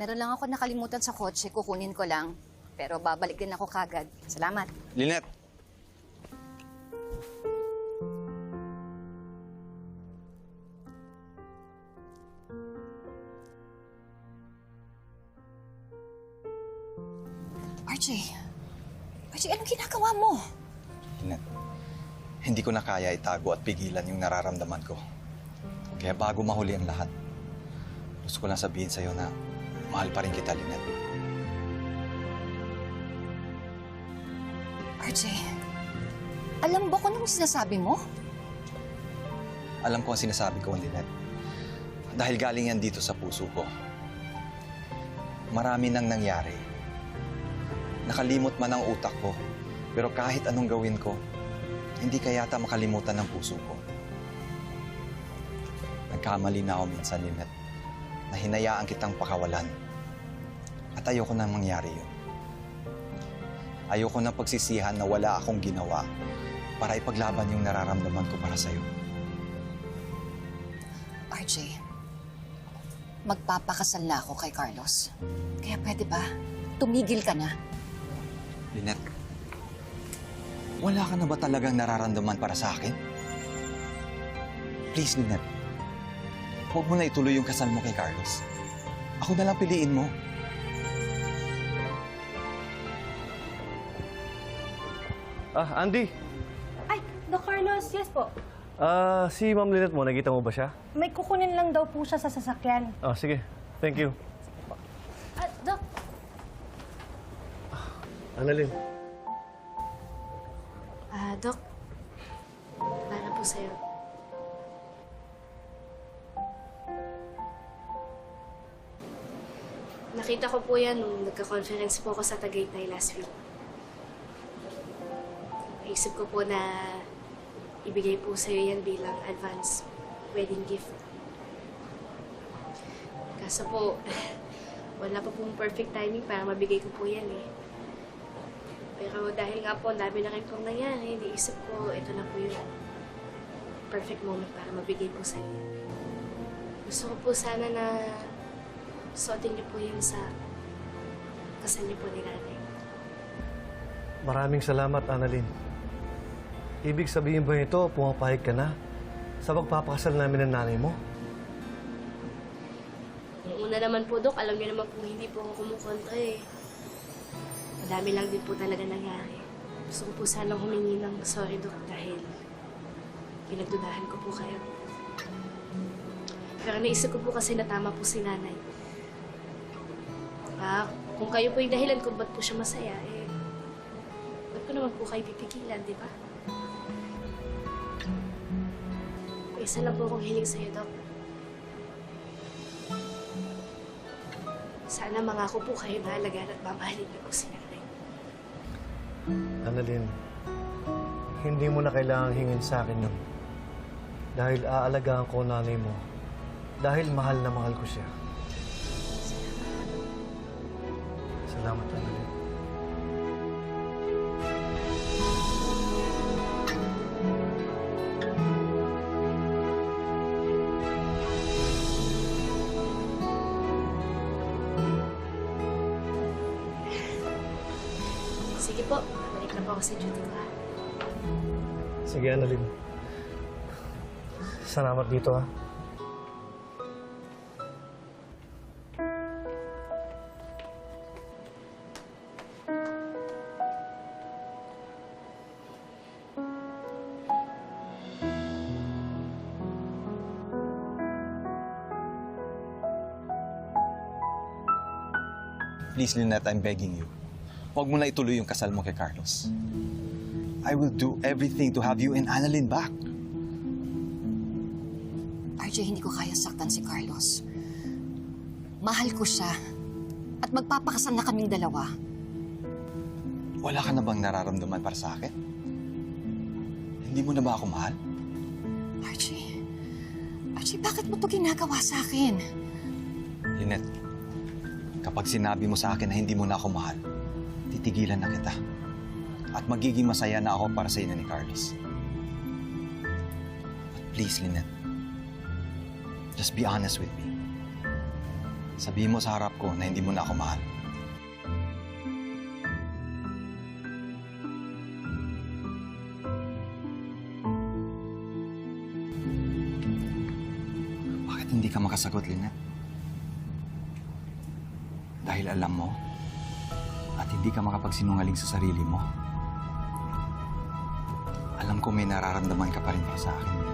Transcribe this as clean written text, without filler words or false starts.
Meron lang ako nakalimutan sa kotse, kukunin ko lang. Pero babalik din ako kagad. Salamat. Lynette! RJ, anong ginagawa mo? Lynette, hindi ko na kaya itago at pigilan yung nararamdaman ko. Kaya bago mahuli ang lahat, gusto ko lang sabihin sa'yo na mahal pa rin kita, Lynette. RJ, alam ba kung anong sinasabi mo? Alam ko ang sinasabi ko, Lynette. Dahil galing yan dito sa puso ko. Marami nang nangyari. Nakalimot man ang utak ko, pero kahit anong gawin ko, hindi kayata makalimutan ng puso ko. Nagkamali na ako minsan, Lynette, na hinayaan kitang pakawalan. At ayoko nang mangyari yun. Ayoko nang pagsisihan na wala akong ginawa para ipaglaban yung nararamdaman ko para sa'yo. RJ, magpapakasal na ako kay Carlos. Kaya pwede ba, tumigil ka na? Lynette, wala ka na ba talagang nararamdaman para sa akin? Please, Lynette, huwag mo na ituloy yung kasal mo kay Carlos. Ako na lang piliin mo. Andy. Ay, Doc Carlos, yes po. Si Ma'am Lynette mo, nakita mo ba siya? May kukunin lang daw po siya sa sasakyan. Sige. Thank you. Doc, Annalyn. Doc, para po sa'yo. Nakita ko po yan nung nagka-conference po ako sa Tagaytay last week. Naisip ko po na ibigay po sa'yo yan bilang advance wedding gift. Kaso po, wala pa pong perfect timing para mabigay ko po yan eh. Pero dahil nga po, dami na rin pong nangyari, naisip ko, ito na po yung perfect moment para mabigay po sa inyo. Gusto ko po sana na suotin niyo po yun sa kasal niyo po ni nanay. Maraming salamat, Annalyn. Ibig sabihin ba ito, pumapahig ka na sa pagpapakasal namin ng nanay mo? Yung una naman po, Dok, alam niyo naman po hindi po ako kumukontra eh. Madami lang din po talaga nangyari. Gusto ko po sanang humingi ng sorry, Dok, dahil pinagdudahan ko po kayo. Pero naisip ko po kasi na tama po si nanay. Kung kayo po yung dahilan kung ba't po siya masaya, eh, ba't ko naman po kayo pipigilan, di ba? Isa lang po akong hiling sa'yo, Dok. Sana mangako po kayo na alagaan at mamahalin niyo po si nanay. Annalyn, hindi mo na kailangang hingin sa akin yun. Dahil aalagaan ko ang nanay mo. Dahil mahal na mahal ko siya. Salamat, Annalyn. Sige po, balik na po ako sa duty ko, ha? Sige, Annalyn. Salamat dito, ha? Please, Lynette, I'm begging you. Huwag mo na ituloy yung kasal mo kay Carlos. I will do everything to have you and Annalyn back. RJ, hindi ko kaya saktan si Carlos. Mahal ko siya. At magpapakasal na kaming dalawa. Wala ka na bang nararamdaman para sa akin? Hindi mo na ba ako mahal? RJ, bakit mo to ginagawa sa akin? Lynette, kapag sinabi mo sa akin na hindi mo na ako mahal, titigilan na kita. At magiging masaya na ako para sa inyo ni Carlos. But please, Lynette, just be honest with me. Sabihin mo sa harap ko na hindi mo na ako mahal. Bakit hindi ka makasagot, Lynette? Dahil alam mo at hindi ka makapagsinungaling sa sarili mo. Alam ko may nararamdaman ka pa rin para sa akin.